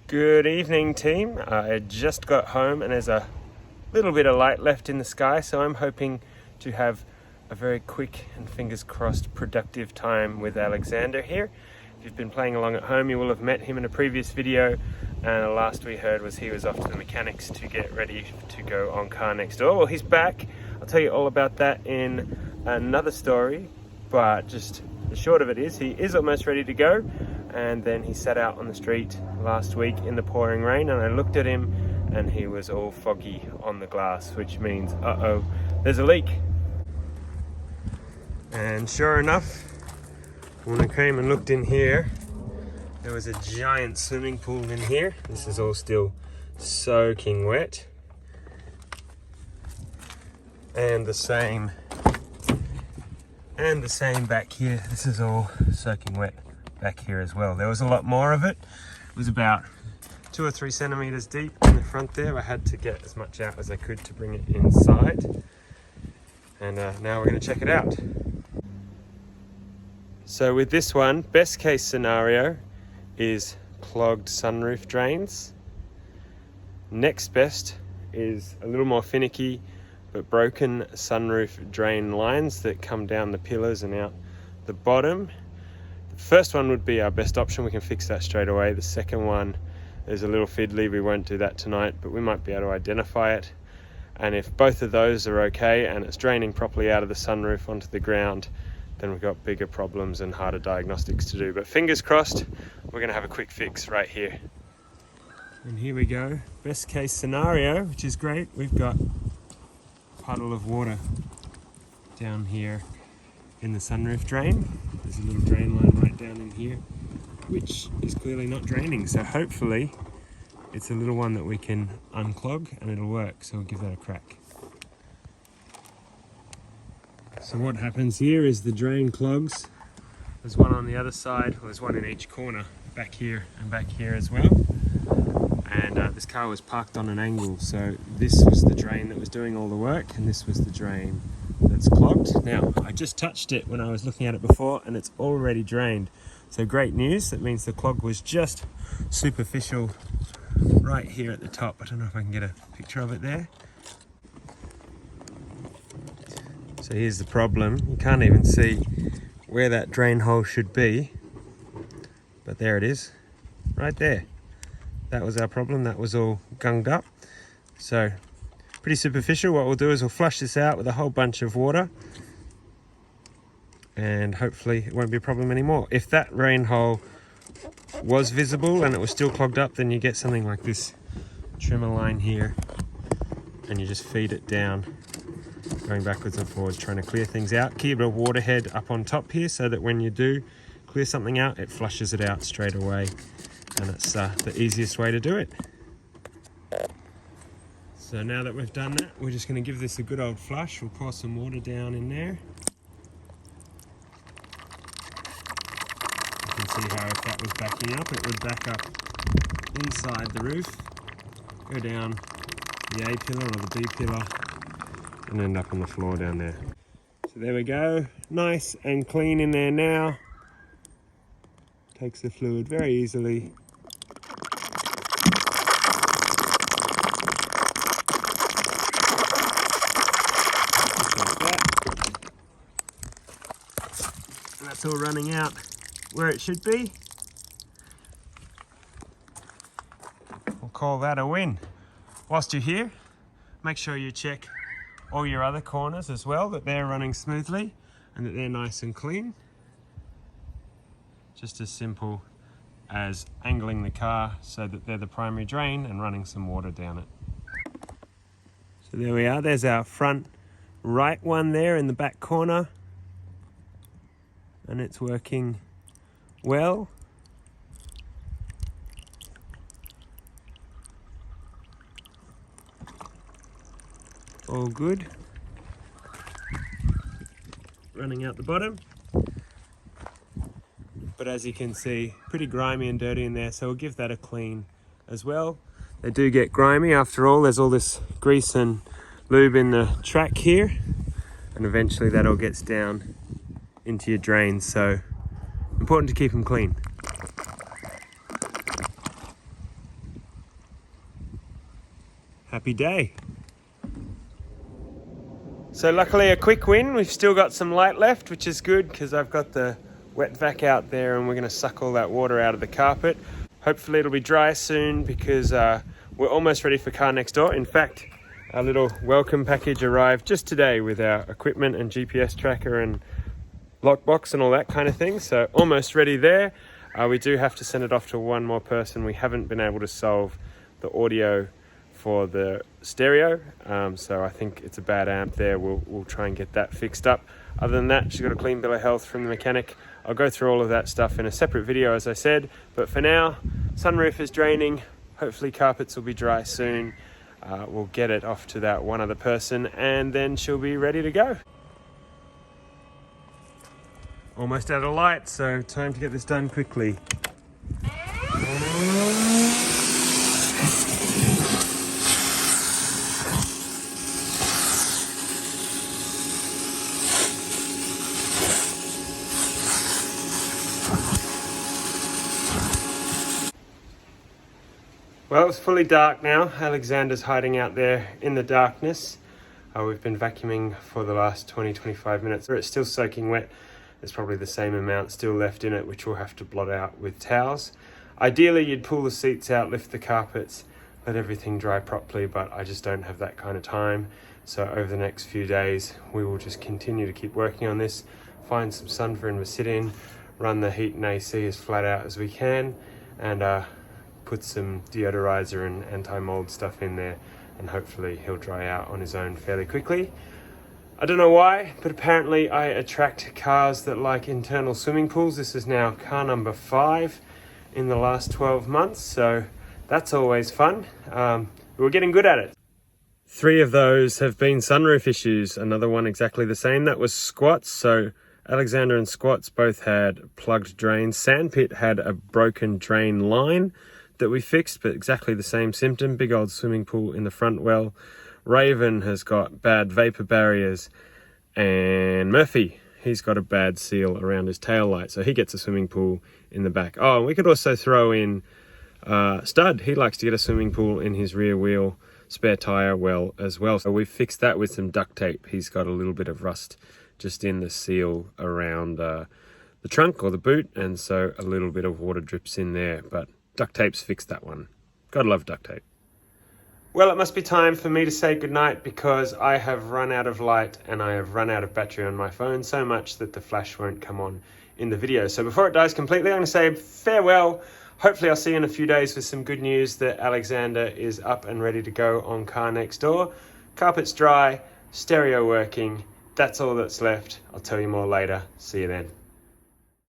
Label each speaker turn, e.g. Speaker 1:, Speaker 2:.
Speaker 1: Good evening, team. I just got home and there's a little bit of light left in the sky, so I'm hoping to have a very quick and fingers crossed productive time with Alexander here. If you've been playing along at home, you will have met him in a previous video, and the last we heard was he was off to the mechanics to get ready to go on car next door. Well, he's back. I'll tell you all about that in another story, but just the short of it is he is almost ready to go. And then he sat out on the street last week in the pouring rain, and I looked at him and he was all foggy on the glass, which means uh-oh, there's a leak. And sure enough, when I came and looked in here, there was a giant swimming pool in here. This is all still soaking wet, and the same back here. This is all soaking wet back here as well. There was a lot more of it. It was about 2 or 3 centimeters deep in the front there. I had to get as much out as I could to bring it inside, and now we're going to check it out. So with this one, best case scenario is clogged sunroof drains. Next best is a little more finicky but broken sunroof drain lines that come down the pillars and out the bottom. First one would be our best option. We can fix that straight away. The second one is a little fiddly. We won't do that tonight, but we might be able to identify it. And if both of those are okay and it's draining properly out of the sunroof onto the ground, then we've got bigger problems and harder diagnostics to do. But fingers crossed, we're gonna have a quick fix right here. And here we go. Best case scenario, which is great. We've got a puddle of water down here in the sunroof drain. There's a little drain line right down in here, which is clearly not draining. So hopefully it's a little one that we can unclog and it'll work. So we'll give that a crack. So what happens here is the drain clogs. There's one on the other side. Well, there's one in each corner, back here and back here as well. And this car was parked on an angle. So this was the drain that was doing all the work, and this was the drain that's clogged. Now, I just touched it when I was looking at it before and it's already drained. So great news. That means the clog was just superficial right here at the top. I don't know if I can get a picture of it there. So here's the problem. You can't even see where that drain hole should be, but there it is, right there. That was our problem. That was all gunged up. So pretty superficial. What we'll do is we'll flush this out with a whole bunch of water, and hopefully it won't be a problem anymore. If that drain hole was visible and it was still clogged up, then you get something like this trimmer line here, and you just feed it down, going backwards and forwards, trying to clear things out. Keep a water head up on top here so that when you do clear something out, it flushes it out straight away, and it's the easiest way to do it. So now that we've done that, we're just going to give this a good old flush. We'll pour some water down in there. You can see how if that was backing up, it would back up inside the roof, go down the A pillar or the B pillar, and end up on the floor down there. So there we go, nice and clean in there now. Takes the fluid very easily. That's all running out where it should be. We'll call that a win. Whilst you're here, make sure you check all your other corners as well, that they're running smoothly and that they're nice and clean. Just as simple as angling the car so that they're the primary drain and running some water down it. So there we are, there's our front right one there in the back corner, and it's working well. All good. Running out the bottom. But as you can see, pretty grimy and dirty in there, so we'll give that a clean as well. They do get grimy after all. There's all this grease and lube in the track here, and eventually that all gets down into your drains, so important to keep them clean. Happy day. So luckily a quick win. We've still got some light left, which is good because I've got the wet vac out there and we're going to suck all that water out of the carpet. Hopefully it'll be dry soon because we're almost ready for car next door. In fact, our little welcome package arrived just today with our equipment and GPS tracker and lockbox and all that kind of thing. So almost ready there. We do have to send it off to one more person. We haven't been able to solve the audio for the stereo, so I think it's a bad amp there. We'll try and get that fixed up. Other than that, she's got a clean bill of health from the mechanic. I'll go through all of that stuff in a separate video, as I said, but for now, sunroof is draining. Hopefully carpets will be dry soon. We'll get it off to that one other person and then she'll be ready to go. Almost out of light, so time to get this done quickly. Well, it's fully dark now. Alexander's hiding out there in the darkness. We've been vacuuming for the last 20-25 minutes. It's still soaking wet. There's probably the same amount still left in it, which we'll have to blot out with towels. Ideally, you'd pull the seats out, lift the carpets, let everything dry properly, but I just don't have that kind of time. So over the next few days, we will just continue to keep working on this, find some sun for him to sit in, run the heat and AC as flat out as we can, and put some deodorizer and anti-mold stuff in there, and hopefully he'll dry out on his own fairly quickly. I don't know why, but apparently I attract cars that like internal swimming pools. This is now car number 5 in the last 12 months, so that's always fun. We're getting good at it. 3 of those have been sunroof issues, another one exactly the same. That was Squats, so Alexander and Squats both had plugged drains. Sandpit had a broken drain line that we fixed, but exactly the same symptom, big old swimming pool in the front well. Raven has got bad vapor barriers, and Murphy, he's got a bad seal around his tail light, so he gets a swimming pool in the back. Oh, and we could also throw in Stud. He likes to get a swimming pool in his rear wheel spare tire well as well. So we've fixed that with some duct tape. He's got a little bit of rust just in the seal around the trunk or the boot, and so a little bit of water drips in there, but duct tape's fixed that one. Gotta love duct tape. Well, it must be time for me to say goodnight because I have run out of light and I have run out of battery on my phone, so much that the flash won't come on in the video. So before it dies completely, I'm going to say farewell. Hopefully I'll see you in a few days with some good news that Alexander is up and ready to go on car next door. Carpet's dry, stereo working. That's all that's left. I'll tell you more later. See you then.